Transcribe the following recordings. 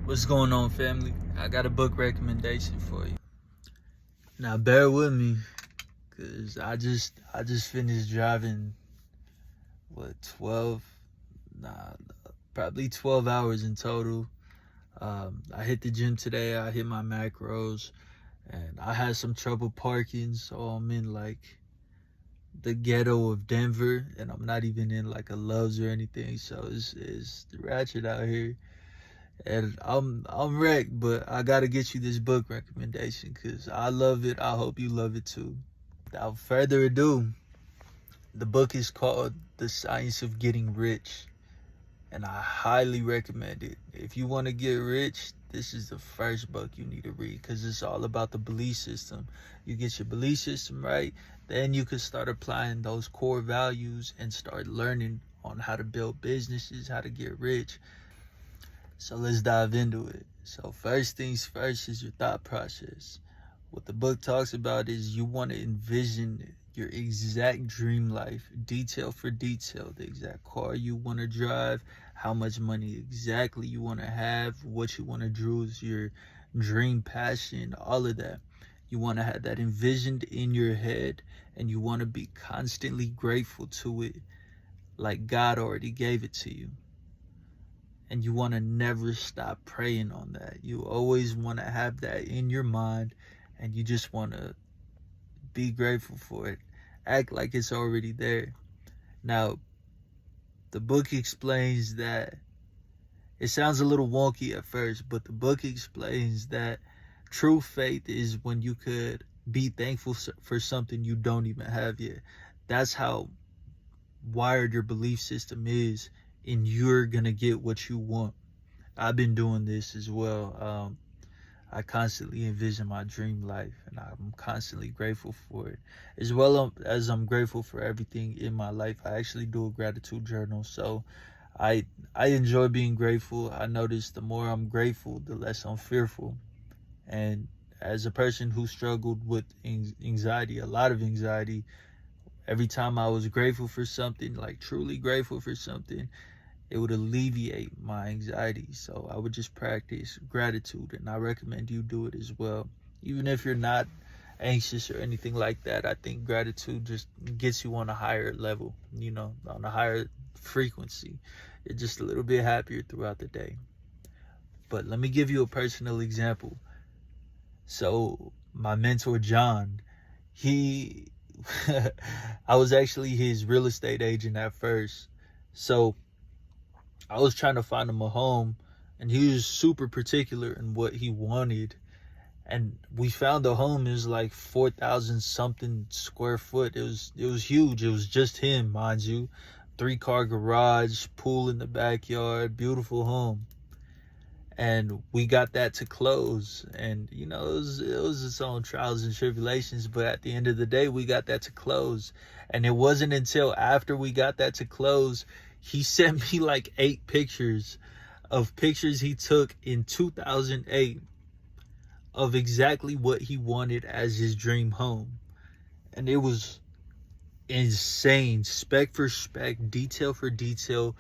What's going on, family? I got a book recommendation for you. Now bear with me, cause I just finished driving 12, nah, probably 12 hours in total. I hit the gym today. I hit my macros, and I had some trouble parking, so I'm in like the ghetto of Denver, and I'm not even in like a Love's or anything. So it's ratchet out here. And I'm wrecked, but I gotta get you this book recommendation because I love it. I hope you love it too. Without further ado, the book is called The Science of Getting Rich, and I highly recommend it. If you want to get rich, this is the first book you need to read because it's all about the belief system. You get your belief system right, then you can start applying those core values and start learning on how to build businesses, how to get rich. So let's dive into it. So first things first is your thought process. What the book talks about is you want to envision your exact dream life, detail for detail, the exact car you want to drive, how much money exactly you want to have, what you want to do is your dream passion, all of that. You want to have that envisioned in your head, and you want to be constantly grateful to it like God already gave it to you. And you want to never stop praying on that. You always want to have that in your mind, and you just want to be grateful for it. Act like it's already there. Now, the book explains that it sounds a little wonky at first, but the book explains that true faith is when you could be thankful for something you don't even have yet. That's how wired your belief system is, and you're gonna get what you want. I've been doing this as well. I constantly envision my dream life, and I'm constantly grateful for it, as well as I'm grateful for everything in my life. I actually do a gratitude journal, so I enjoy being grateful. I notice the more I'm grateful, the less I'm fearful. And as a person who struggled with anxiety, a lot of anxiety, every time I was grateful for something, like truly grateful for something, it would alleviate my anxiety. So I would just practice gratitude, and I recommend you do it as well. Even if you're not anxious or anything like that, I think gratitude just gets you on a higher level, on a higher frequency. You're just a little bit happier throughout the day. But let me give you a personal example. So my mentor, John, he, I was actually his real estate agent at first. So I was trying to find him a home, and he was super particular in what he wanted. And we found a home. It was like 4,000 something square foot. It was huge. It was just him, mind you. 3-car garage, pool in the backyard, beautiful home. And we got that to close. And it was its own trials and tribulations, but at the end of the day, we got that to close. And it wasn't until after we got that to close, he sent me like 8 pictures of pictures he took in 2008 of exactly what he wanted as his dream home. And it was insane, spec for spec, detail for detail.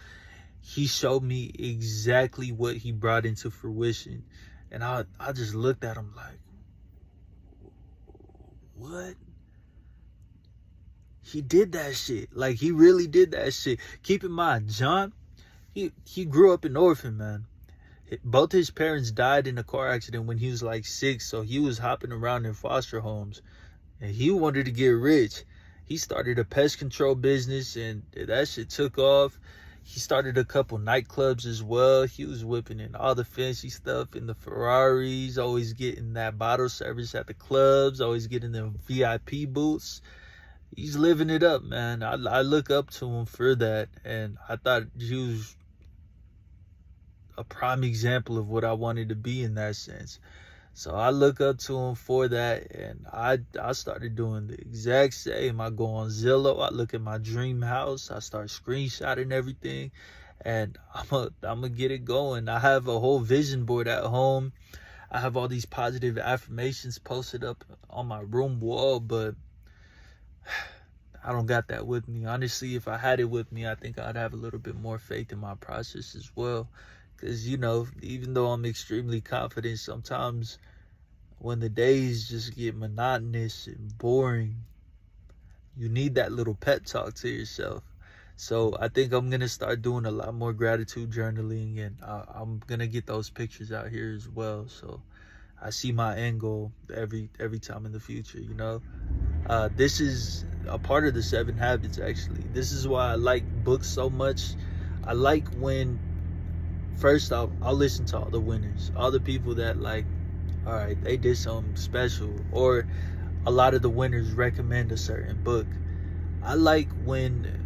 He showed me exactly what he brought into fruition. And I just looked at him like, what? He did that shit. Like, he really did that shit. Keep in mind, John, he grew up an orphan, man. Both his parents died in a car accident when he was like 6, so he was hopping around in foster homes. And he wanted to get rich. He started a pest control business, and that shit took off. He started a couple nightclubs as well. He was whipping in all the fancy stuff in the Ferraris, always getting that bottle service at the clubs, always getting them VIP booths. He's living it up, man. I look up to him for that, and I thought he was a prime example of what I wanted to be in that sense. So I look up to him for that, and I started doing the exact same. I go on Zillow, I look at my dream house, I start screenshotting everything, and I'm gonna get it going. I have a whole vision board at home. I have all these positive affirmations posted up on my room wall, but I don't got that with me. Honestly, if I had it with me, I think I'd have a little bit more faith in my process as well. Because, you know, even though I'm extremely confident, sometimes when the days just get monotonous and boring, you need that little pep talk to yourself. So I think I'm going to start doing a lot more gratitude journaling, and I'm going to get those pictures out here as well. So I see my end goal every time in the future, you know. This is a part of the 7 Habits, actually. This is why I like books so much. I like when, first I'll listen to all the winners, all the people that, like, all right, they did something special, or a lot of the winners recommend a certain book. I like when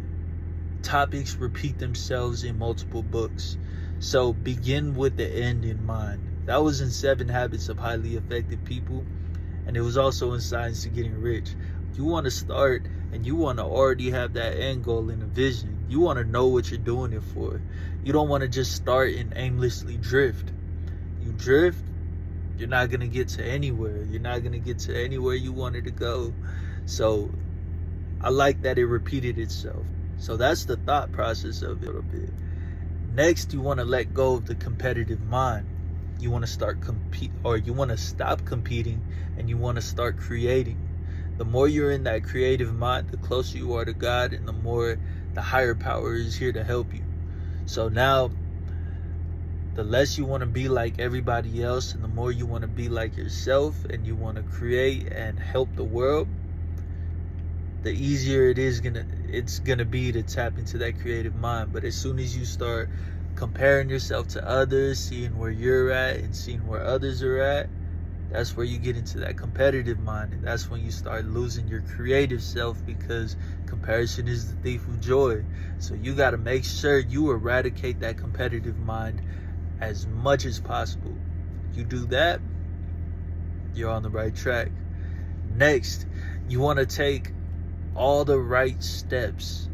topics repeat themselves in multiple books. So begin with the end in mind. That was in 7 Habits of Highly Effective People, and it was also in Science to Getting Rich. You want to start, and you want to already have that end goal and a vision. You want to know what you're doing it for. You don't want to just start and aimlessly drift. You drift, you're not going to get to anywhere. You're not going to get to anywhere you wanted to go. So I like that it repeated itself. So that's the thought process of it a little bit. Next, you want to let go of the competitive mind. You want to start you want to stop competing, and you want to start creating. The more you're in that creative mind, the closer you are to God, and the more the higher power is here to help you. So now, the less you want to be like everybody else, and the more you want to be like yourself, and you want to create and help the world, the easier it's gonna be to tap into that creative mind. But as soon as you start comparing yourself to others, seeing where you're at and seeing where others are at, that's where you get into that competitive mind, and that's when you start losing your creative self, because comparison is the thief of joy. So you got to make sure you eradicate that competitive mind as much as possible. You do that, you're on the right track. Next, you want to take all the right steps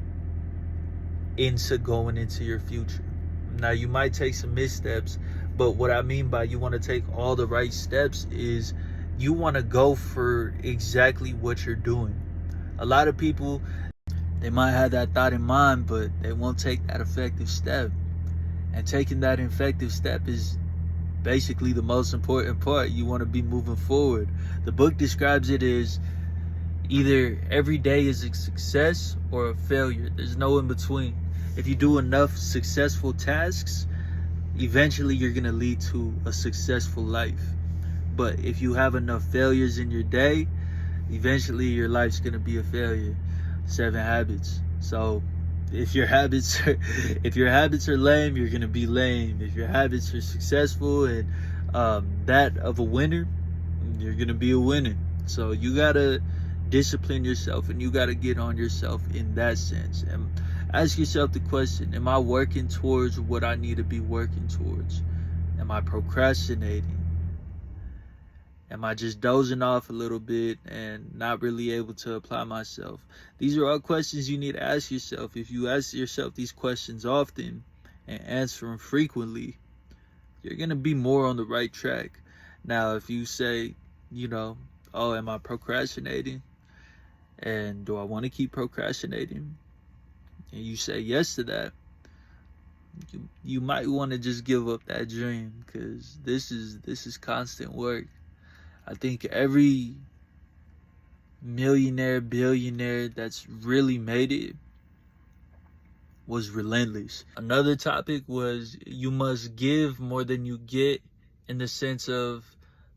into going into your future. Now, you might take some missteps, but what I mean by you want to take all the right steps is you want to go for exactly what you're doing. A lot of people, they might have that thought in mind, but they won't take that effective step. And taking that effective step is basically the most important part. You want to be moving forward. The book describes it as either every day is a success or a failure. There's no in between. If you do enough successful tasks, eventually you're going to lead to a successful life. But if you have enough failures in your day, eventually your life's going to be a failure. 7 Habits. So if your habits are lame, you're going to be lame. If your habits are successful and that of a winner, you're going to be a winner. So you got to discipline yourself, and you got to get on yourself in that sense. And ask yourself the question, am I working towards what I need to be working towards? Am I procrastinating? Am I just dozing off a little bit and not really able to apply myself? These are all questions you need to ask yourself. If you ask yourself these questions often and answer them frequently, you're going to be more on the right track. Now, if you say, you know, oh, am I procrastinating? And do I want to keep procrastinating? And you say yes to that, you might want to just give up that dream, because this is constant work. I think every millionaire, billionaire that's really made it was relentless. Another topic was you must give more than you get, in the sense of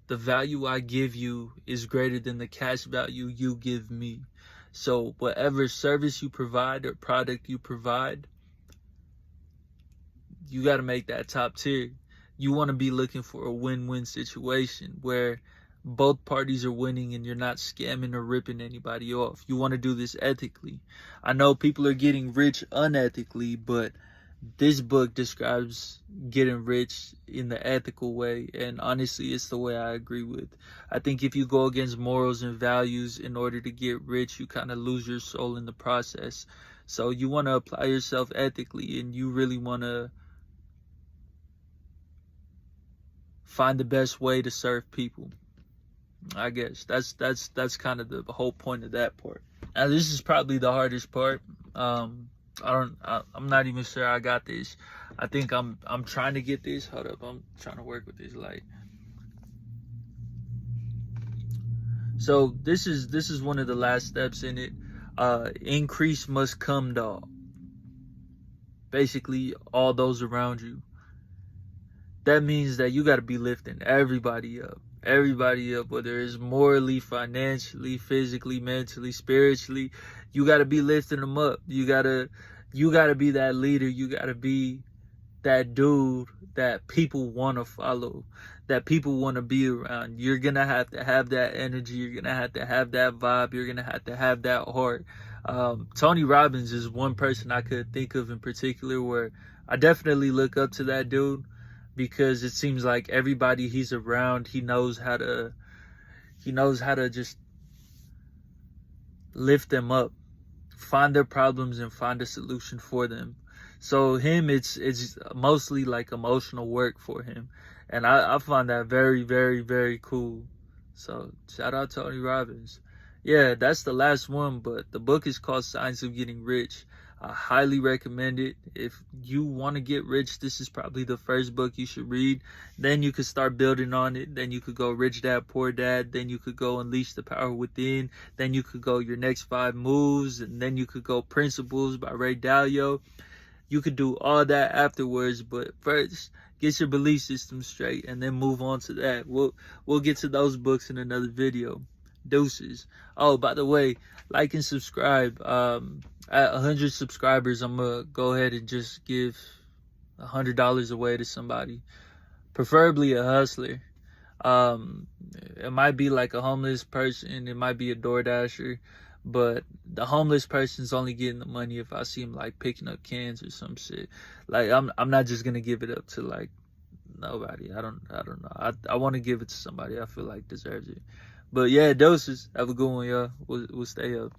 the value I give you is greater than the cash value you give me. So whatever service you provide or product you provide, you got to make that top tier. You want to be looking for a win-win situation where both parties are winning and you're not scamming or ripping anybody off. You want to do this ethically. I know people are getting rich unethically, but this book describes getting rich in the ethical way, and honestly, it's the way I agree with. I think if you go against morals and values in order to get rich, you kind of lose your soul in the process. So you want to apply yourself ethically, and you really want to find the best way to serve people. I guess that's kind of the whole point of that part. Now, this is probably the hardest part. I'm not even sure I got this. I think I'm trying to get this. Hold up, I'm trying to work with this light. So this is one of the last steps in it. Increase must come, dog. Basically, all those around you. That means that you got to be lifting everybody up. Everybody up, whether it's morally, financially, physically, mentally, spiritually. You got to be lifting them up. You got to be that leader. You got to be that dude that people want to follow, that people want to be around. You're going to have that energy. You're going to have that vibe. You're going to have that heart. Tony Robbins is one person I could think of in particular where I definitely look up to that dude, because it seems like everybody he's around, he knows how to just lift them up, find their problems and find a solution for them. So him, it's mostly like emotional work for him, and I find that very, very, very cool. So shout out Tony Robbins. Yeah, that's the last one, but the book is called Science of Getting Rich. I highly recommend it. If you want to get rich, this is probably the first book you should read. Then you could start building on it. Then you could go Rich Dad, Poor Dad. Then you could go Unleash the Power Within. Then you could go Your Next 5 Moves. And then you could go Principles by Ray Dalio. You could do all that afterwards, but first, get your belief system straight and then move on to that. We'll get to those books in another video. Deuces. Oh, by the way, like and subscribe. At 100 subscribers, I'm gonna go ahead and just give $100 away to somebody, preferably a hustler. It might be like a homeless person, it might be a DoorDasher, but the homeless person's only getting the money if I see him like picking up cans or some shit. Like I'm not just gonna give it up to like nobody. I don't know. I want to give it to somebody I feel like deserves it. But yeah, doses. Have a good one, y'all. We'll stay up.